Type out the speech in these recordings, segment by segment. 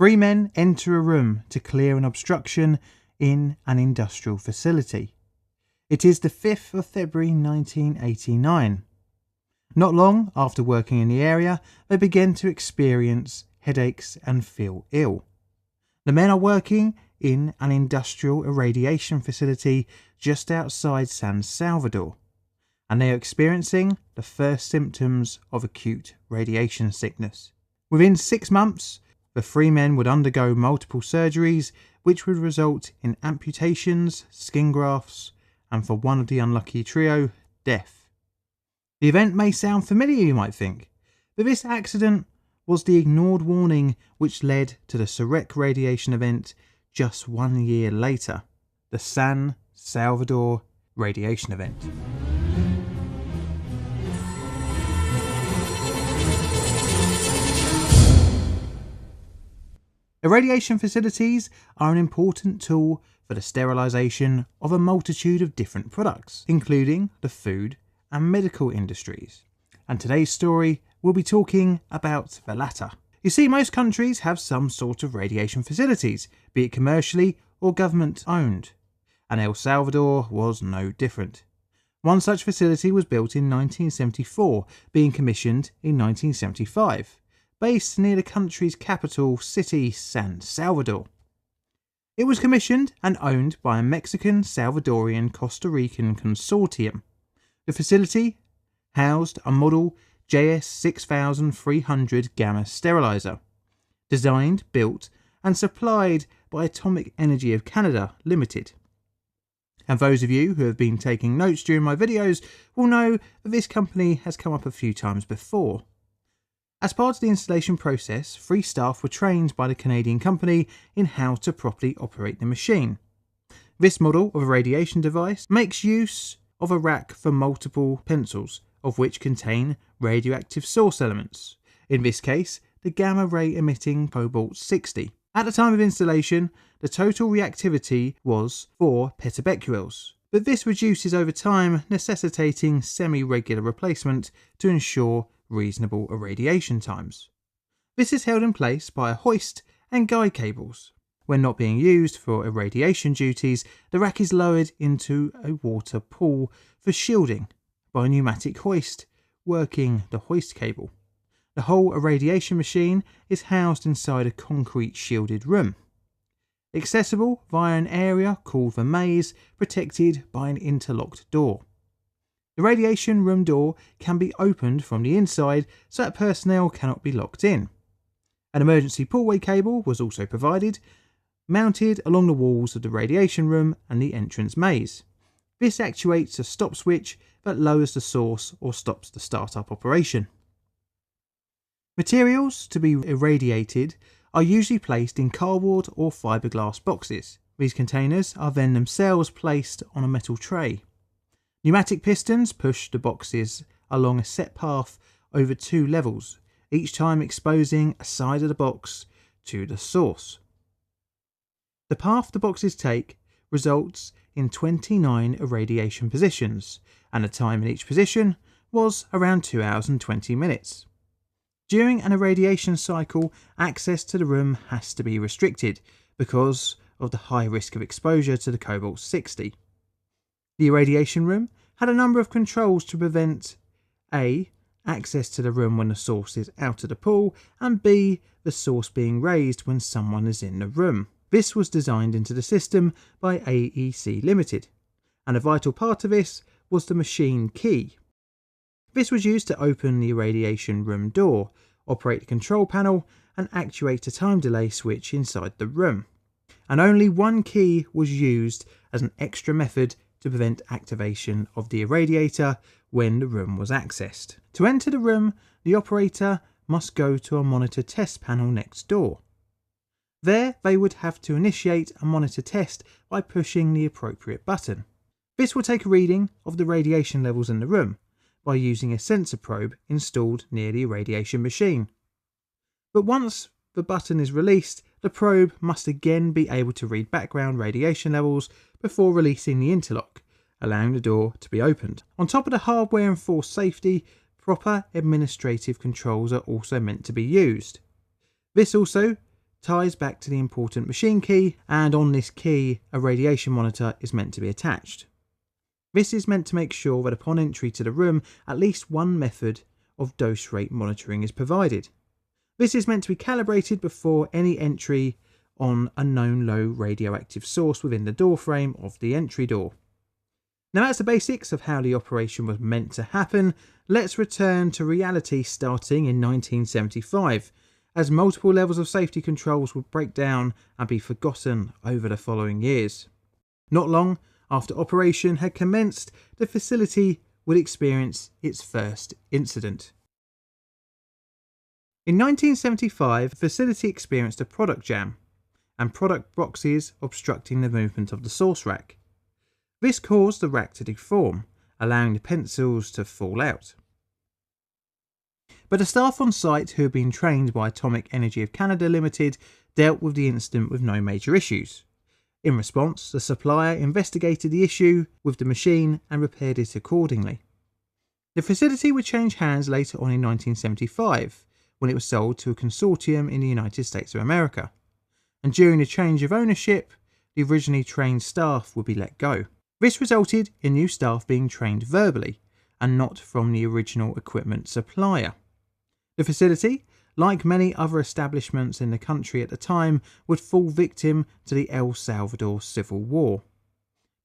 Three men enter a room to clear an obstruction in an industrial facility. It is the 5th of February 1989. Not long after working in the area, they begin to experience headaches and feel ill. The men are working in an industrial irradiation facility just outside San Salvador, and they are experiencing the first symptoms of acute radiation sickness. Within 6 months, the three men would undergo multiple surgeries, which would result in amputations, skin grafts, and for one of the unlucky trio, death. The event may sound familiar, you might think, but this accident was the ignored warning which led to the Sarek radiation event just 1 year later, the San Salvador radiation event. Irradiation facilities are an important tool for the sterilisation of a multitude of different products, including the food and medical industries. And today's story will be talking about the latter. You see, most countries have some sort of radiation facilities, be it commercially or government owned, and El Salvador was no different. One such facility was built in 1974, being commissioned in 1975. Based near the country's capital city, San Salvador. It was commissioned and owned by a Mexican, Salvadorian, Costa Rican consortium. The facility housed a model JS6300 gamma sterilizer, designed, built and supplied by Atomic Energy of Canada Limited. And those of you who have been taking notes during my videos will know that this company has come up a few times before. As part of the installation process, 3 staff were trained by the Canadian company in how to properly operate the machine. This model of a radiation device makes use of a rack for multiple pencils, of which contain radioactive source elements, in this case the gamma ray emitting cobalt-60. At the time of installation, the total reactivity was 4 petabecquerels, but this reduces over time, necessitating semi-regular replacement to ensure reasonable irradiation times. This is held in place by a hoist and guide cables. When not being used for irradiation duties, the rack is lowered into a water pool for shielding by a pneumatic hoist working the hoist cable. The whole irradiation machine is housed inside a concrete shielded room, accessible via an area called the maze, protected by an interlocked door. The radiation room door can be opened from the inside so that personnel cannot be locked in. An emergency pullway cable was also provided, mounted along the walls of the radiation room and the entrance maze. This actuates a stop switch that lowers the source or stops the startup operation. Materials to be irradiated are usually placed in cardboard or fiberglass boxes. These containers are then themselves placed on a metal tray. Pneumatic pistons push the boxes along a set path over 2 levels, each time exposing a side of the box to the source. The path the boxes take results in 29 irradiation positions, and the time in each position was around 2 hours and 20 minutes. During an irradiation cycle, access to the room has to be restricted because of the high risk of exposure to the cobalt-60. The irradiation room had a number of controls to prevent A. access to the room when the source is out of the pool, and B. the source being raised when someone is in the room. This was designed into the system by AEC Limited, and a vital part of this was the machine key. This was used to open the irradiation room door, operate the control panel, and actuate a time delay switch inside the room. And only one key was used as an extra method to prevent activation of the irradiator when the room was accessed. To enter the room, the operator must go to a monitor test panel next door. There, they would have to initiate a monitor test by pushing the appropriate button. This will take a reading of the radiation levels in the room by using a sensor probe installed near the irradiation machine. But once the button is released, the probe must again be able to read background radiation levels before releasing the interlock, allowing the door to be opened. On top of the hardware and forced safety, proper administrative controls are also meant to be used. This also ties back to the important machine key, and on this key a radiation monitor is meant to be attached. This is meant to make sure that upon entry to the room at least one method of dose rate monitoring is provided. This is meant to be calibrated before any entry on a known low radioactive source within the door frame of the entry door. Now that's the basics of how the operation was meant to happen. Let's return to reality starting in 1975, as multiple levels of safety controls would break down and be forgotten over the following years. Not long after operation had commenced, the facility would experience its first incident. In 1975, the facility experienced a product jam and product boxes obstructing the movement of the source rack. This caused the rack to deform, allowing the pencils to fall out. But the staff on site, who had been trained by Atomic Energy of Canada Limited, dealt with the incident with no major issues. In response, the supplier investigated the issue with the machine and repaired it accordingly. The facility would change hands later on in 1975, when it was sold to a consortium in the United States of America. And during the change of ownership, the originally trained staff would be let go. This resulted in new staff being trained verbally and not from the original equipment supplier. The facility, like many other establishments in the country at the time, would fall victim to the El Salvador Civil War.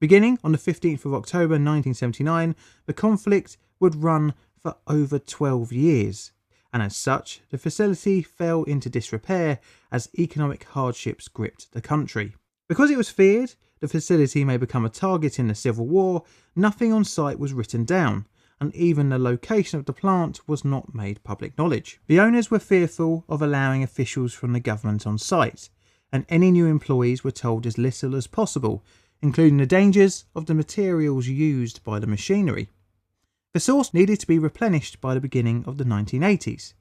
Beginning on the 15th of October 1979, the conflict would run for over 12 years, and as such, the facility fell into disrepair as economic hardships gripped the country. Because it was feared the facility may become a target in the Civil War, nothing on site was written down, and even the location of the plant was not made public knowledge. The owners were fearful of allowing officials from the government on site, and any new employees were told as little as possible, including the dangers of the materials used by the machinery. The source needed to be replenished by the beginning of the 1980s.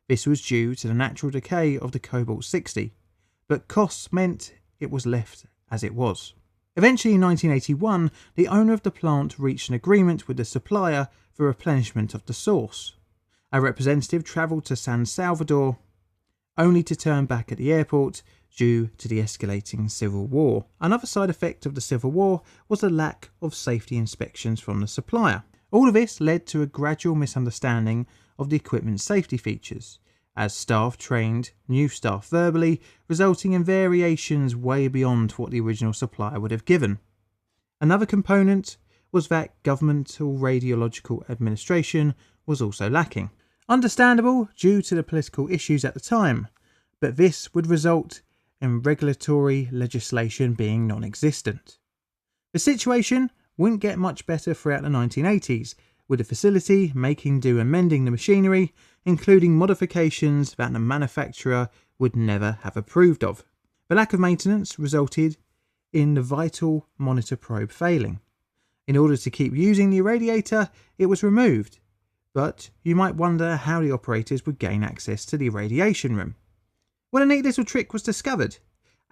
This was due to the natural decay of the cobalt-60, but costs meant it was left as it was. Eventually in 1981, the owner of the plant reached an agreement with the supplier for replenishment of the source. A representative travelled to San Salvador, only to turn back at the airport due to the escalating civil war. Another side effect of the civil war was the lack of safety inspections from the supplier. All of this led to a gradual misunderstanding of the equipment's safety features, as staff trained new staff verbally, resulting in variations way beyond what the original supplier would have given. Another component was that governmental radiological administration was also lacking. Understandable due to the political issues at the time, but this would result in regulatory legislation being non-existent. The situation wouldn't get much better throughout the 1980s, with the facility making do amending the machinery, including modifications that the manufacturer would never have approved of. The lack of maintenance resulted in the vital monitor probe failing. In order to keep using the irradiator, it was removed, but you might wonder how the operators would gain access to the irradiation room. Well, a neat little trick was discovered.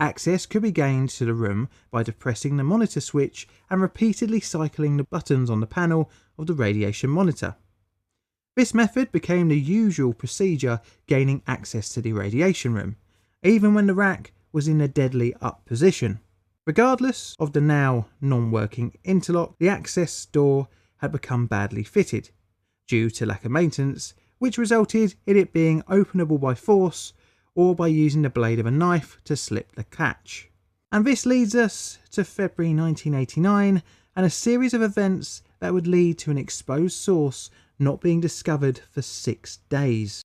Access could be gained to the room by depressing the monitor switch and repeatedly cycling the buttons on the panel of the radiation monitor. This method became the usual procedure gaining access to the radiation room, even when the rack was in a deadly up position. Regardless of the now non-working interlock, the access door had become badly fitted, due to lack of maintenance, which resulted in it being openable by force or by using the blade of a knife to slip the catch. And this leads us to February 1989 and a series of events that would lead to an exposed source not being discovered for 6 days.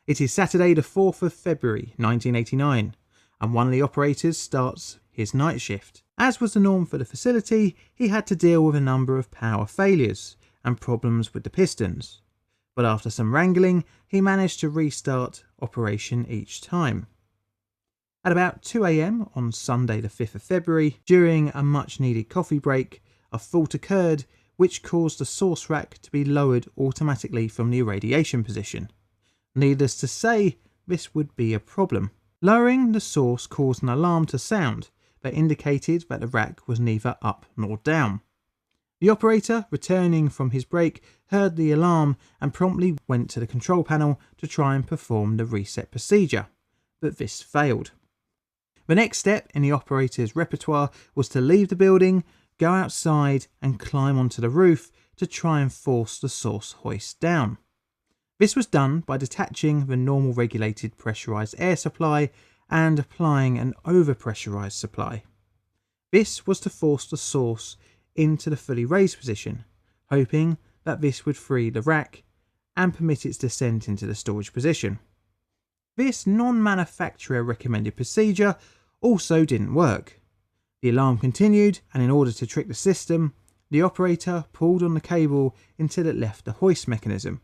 It is Saturday the 4th of February 1989 and one of the operators starts his night shift. As was the norm for the facility, he had to deal with a number of power failures and problems with the pistons, but after some wrangling he managed to restart operation each time. At about 2 AM on Sunday the 5th of February, during a much needed coffee break, a fault occurred which caused the source rack to be lowered automatically from the irradiation position. Needless to say, this would be a problem. Lowering the source caused an alarm to sound that indicated that the rack was neither up nor down. The operator, returning from his break, heard the alarm and promptly went to the control panel to try and perform the reset procedure, but this failed. The next step in the operator's repertoire was to leave the building, go outside and climb onto the roof to try and force the source hoist down. This was done by detaching the normal regulated pressurised air supply and applying an overpressurised supply. This was to force the source into the fully raised position, hoping that this would free the rack and permit its descent into the storage position. This non-manufacturer recommended procedure also didn't work. The alarm continued, and in order to trick the system, the operator pulled on the cable until it left the hoist mechanism.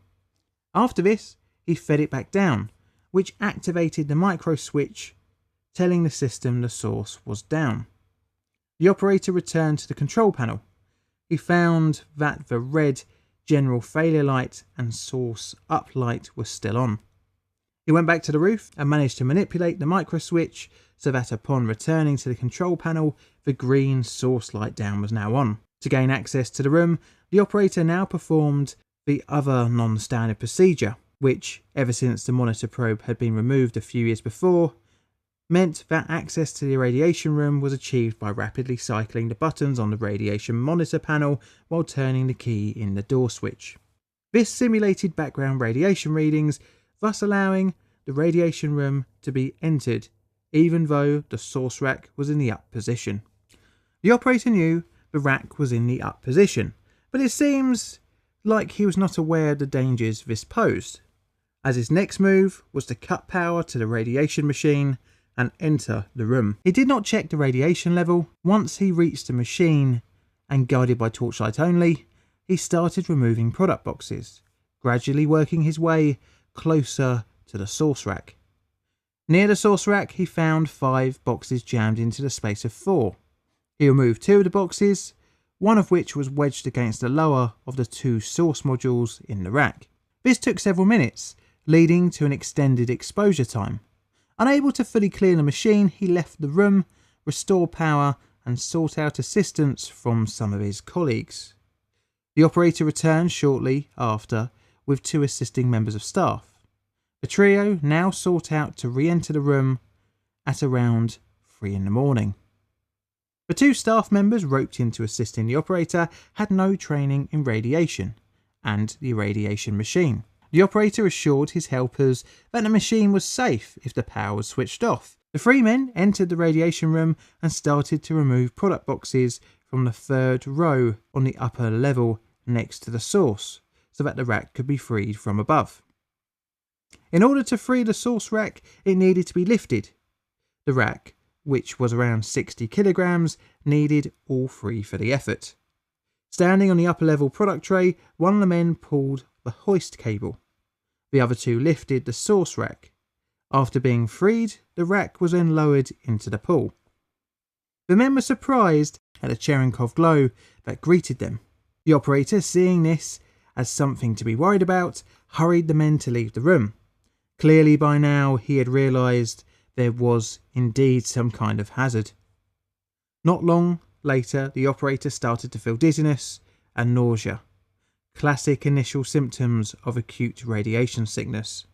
After this, he fed it back down, which activated the micro switch, telling the system the source was down. The operator returned to the control panel. He found that the red general failure light and source up light were still on. He went back to the roof and managed to manipulate the micro switch so that upon returning to the control panel, the green source light down was now on. To gain access to the room, the operator now performed the other non-standard procedure, which, ever since the monitor probe had been removed a few years before, meant that access to the irradiation room was achieved by rapidly cycling the buttons on the radiation monitor panel while turning the key in the door switch. This simulated background radiation readings, thus allowing the radiation room to be entered even though the source rack was in the up position. The operator knew the rack was in the up position, but it seems like he was not aware of the dangers this posed, as his next move was to cut power to the radiation machine and enter the room. He did not check the radiation level. Once he reached the machine and guided by torchlight only, he started removing product boxes, gradually working his way closer to the source rack. Near the source rack, he found 5 boxes jammed into the space of 4. He removed 2 of the boxes, one of which was wedged against the lower of the 2 source modules in the rack. This took several minutes, leading to an extended exposure time. Unable to fully clear the machine, he left the room, restored power and sought out assistance from some of his colleagues. The operator returned shortly after with 2 assisting members of staff. The trio now sought out to re-enter the room at around 3 in the morning. The 2 staff members roped in to assisting the operator had no training in radiation and the irradiation machine. The operator assured his helpers that the machine was safe if the power was switched off. The 3 men entered the radiation room and started to remove product boxes from the 3rd row on the upper level next to the source, so that the rack could be freed from above. In order to free the source rack, it needed to be lifted. The rack, which was around 60 kilograms, needed all 3 for the effort. Standing on the upper level product tray, one of the men pulled the hoist cable. The other 2 lifted the source rack. After being freed, the rack was then lowered into the pool. The men were surprised at the Cherenkov glow that greeted them. The operator, seeing this as something to be worried about, hurried the men to leave the room. Clearly by now he had realised there was indeed some kind of hazard. Not long later, the operator started to feel dizziness and nausea, classic initial symptoms of acute radiation sickness.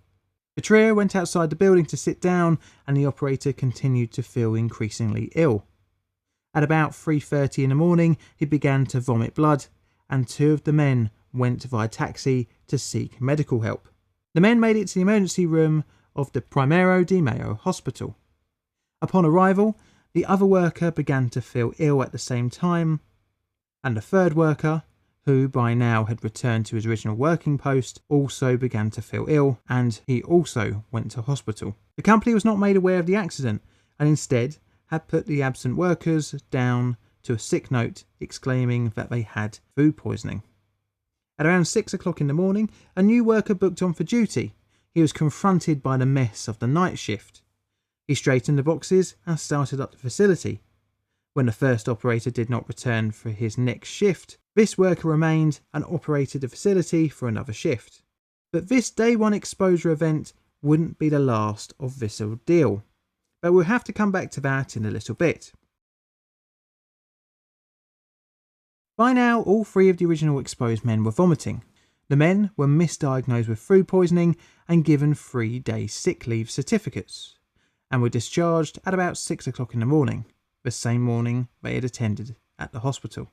The trio went outside the building to sit down, and the operator continued to feel increasingly ill. At about 3:30 in the morning, he began to vomit blood, and 2 of the men went via taxi to seek medical help. The men made it to the emergency room of the Primero de Mayo hospital. Upon arrival, the other worker began to feel ill at the same time, and the 3rd worker, who by now had returned to his original working post, also began to feel ill, and he also went to hospital. The company was not made aware of the accident, and instead had put the absent workers down to a sick note, exclaiming that they had food poisoning. At around 6 o'clock in the morning, a new worker booked on for duty. He was confronted by the mess of the night shift. He straightened the boxes and started up the facility. When the first operator did not return for his next shift, this worker remained and operated the facility for another shift. But this day 1 exposure event wouldn't be the last of this ordeal. But we'll have to come back to that in a little bit. By now, all 3 of the original exposed men were vomiting. The men were misdiagnosed with food poisoning and given 3-day sick leave certificates. and were discharged at about 6 o'clock in the morning, the same morning they had attended at the hospital.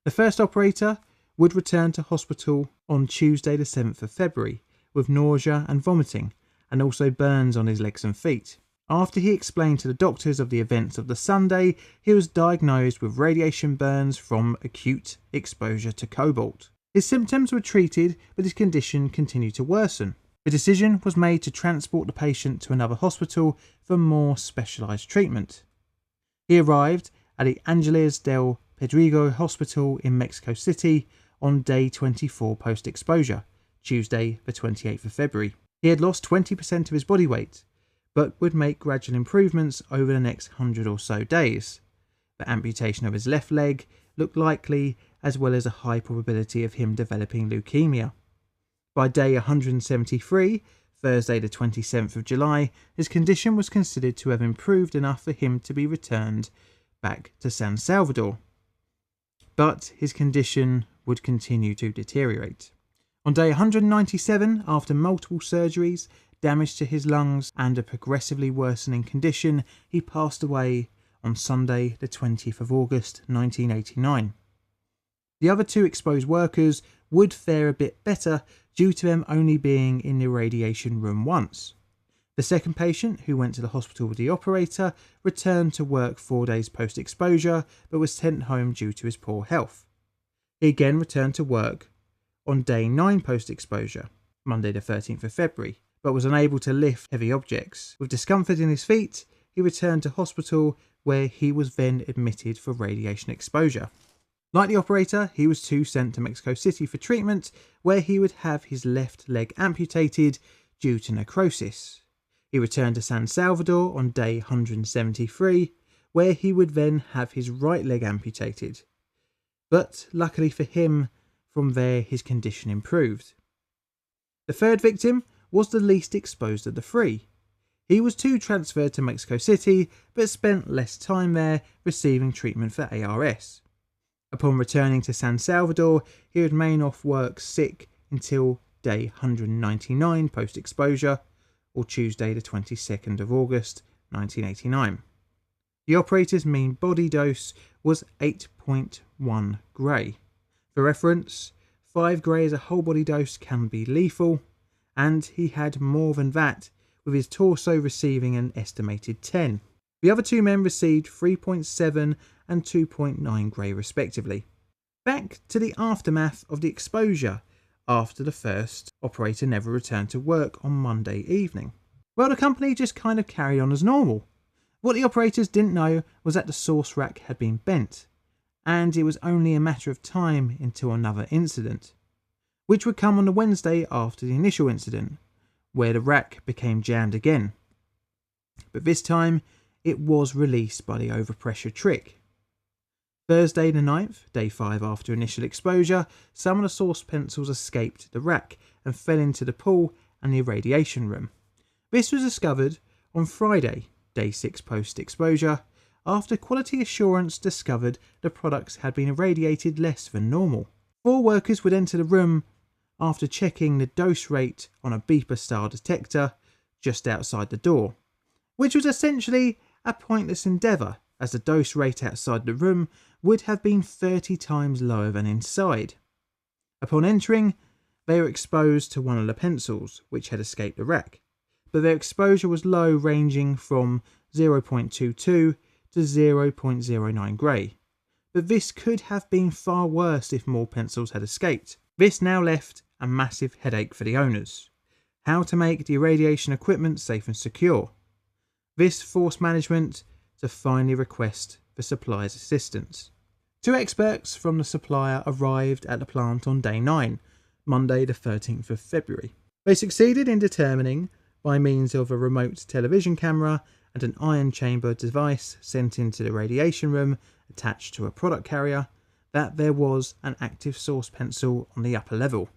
The first operator would return to hospital on Tuesday the 7th of February with nausea and vomiting, and also burns on his legs and feet. After he explained to the doctors of the events of the Sunday, he was diagnosed with radiation burns from acute exposure to cobalt. His symptoms were treated, but his condition continued to worsen. The decision was made to transport the patient to another hospital for more specialised treatment. He arrived at the Angeles del Pedrego Hospital in Mexico City on day 24 post-exposure, Tuesday the 28th of February. He had lost 20% of his body weight, but would make gradual improvements over the next 100 or so days. The amputation of his left leg looked likely, as well as a high probability of him developing leukemia. By day 173, Thursday the 27th of July, his condition was considered to have improved enough for him to be returned back to San Salvador. But his condition would continue to deteriorate. On day 197, after multiple surgeries, damage to his lungs, and a progressively worsening condition, he passed away on Sunday the 20th of August 1989. The other two exposed workers would fare a bit better due to them only being in the radiation room once. The second patient, who went to the hospital with the operator, returned to work 4 days post-exposure but was sent home due to his poor health. He again returned to work on day 9 post-exposure, Monday the 13th of February, but was unable to lift heavy objects. With discomfort in his feet, he returned to hospital where he was then admitted for radiation exposure. Like the operator, he was too sent to Mexico City for treatment, where he would have his left leg amputated due to necrosis. He returned to San Salvador on day 173, where he would then have his right leg amputated. But luckily for him, from there his condition improved. The third victim was the least exposed of the three. He was too transferred to Mexico City, but spent less time there receiving treatment for ARS. Upon returning to San Salvador, he would remain off work sick until day 199 post-exposure, or Tuesday the 22nd of August 1989. The operator's mean body dose was 8.1 Gray. For reference, 5 Gray as a whole body dose can be lethal, and he had more than that, with his torso receiving an estimated 10. The other two men received 3.7 and 2.9 Gray respectively. Back to the aftermath of the exposure after the first operator never returned to work on Monday evening. Well, the company just kind of carried on as normal. What the operators didn't know was that the source rack had been bent, and it was only a matter of time until another incident, which would come on the Wednesday after the initial incident, where the rack became jammed again. But this time, it was released by the overpressure trick. Thursday the 9th, day 5 after initial exposure, some of the source pencils escaped the rack and fell into the pool and the irradiation room. This was discovered on Friday, day 6 post-exposure, after quality assurance discovered the products had been irradiated less than normal. 4 workers would enter the room after checking the dose rate on a beeper-style detector just outside the door, which was essentially a pointless endeavour, as the dose rate outside the room would have been 30 times lower than inside. Upon entering, they were exposed to one of the pencils, which had escaped the rack, but their exposure was low, ranging from 0.22 to 0.09 Gray. But this could have been far worse if more pencils had escaped. This now left a massive headache for the owners. How to make the irradiation equipment safe and secure. This forced management to finally request the supplier's assistance. 2 experts from the supplier arrived at the plant on day 9, Monday the 13th of February. They succeeded in determining, by means of a remote television camera and an ion chamber device sent into the radiation room attached to a product carrier, that there was an active source pencil on the upper level.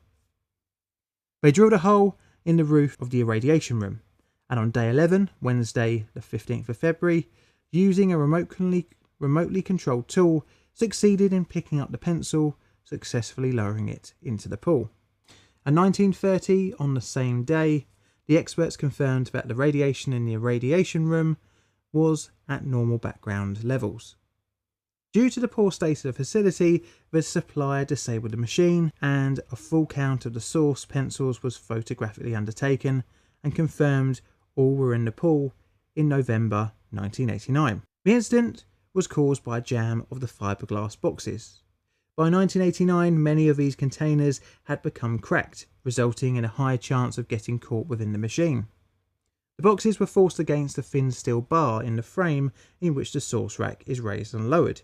They drilled a hole in the roof of the irradiation room, and on day 11, Wednesday the 15th of February, using a remotely controlled tool, succeeded in picking up the pencil, successfully lowering it into the pool. At 19:30 on the same day, The experts confirmed that the radiation in the irradiation room was at normal background levels. Due to the poor state of the facility, the supplier disabled the machine, and a full count of the source pencils was photographically undertaken and confirmed all were in the pool in November 1989. The incident was caused by a jam of the fiberglass boxes. By 1989, many of these containers had become cracked, resulting in a high chance of getting caught within the machine. The boxes were forced against a thin steel bar in the frame in which the source rack is raised and lowered.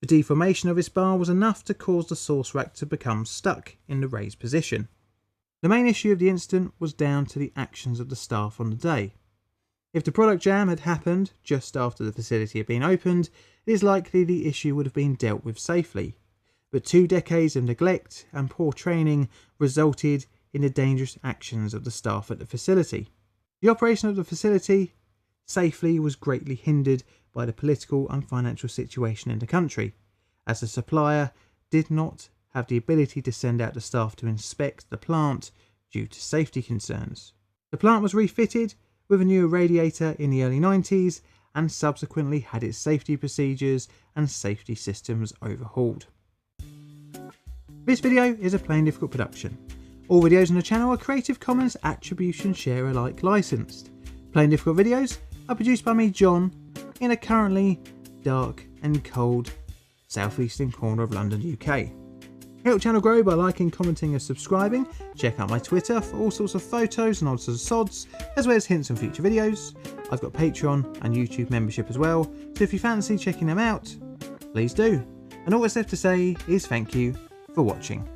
The deformation of this bar was enough to cause the source rack to become stuck in the raised position. The main issue of the incident was down to the actions of the staff on the day. If the product jam had happened just after the facility had been opened, it is likely the issue would have been dealt with safely. But 2 decades of neglect and poor training resulted in the dangerous actions of the staff at the facility. The operation of the facility safely was greatly hindered by the political and financial situation in the country, as the supplier did not have the ability to send out the staff to inspect the plant due to safety concerns. The plant was refitted with a new radiator in the early 90s and subsequently had its safety procedures and safety systems overhauled. This video is a Plain Difficult production. All videos on the channel are Creative Commons Attribution Share Alike licensed. Plain Difficult videos are produced by me, John, in a currently dark and cold southeastern corner of London, UK. Help the channel grow by liking, commenting and subscribing. Check out my Twitter for all sorts of photos and odds and sods, as well as hints on future videos. I've got Patreon and YouTube membership as well, so if you fancy checking them out, please do. And all that's left to say is thank you for watching.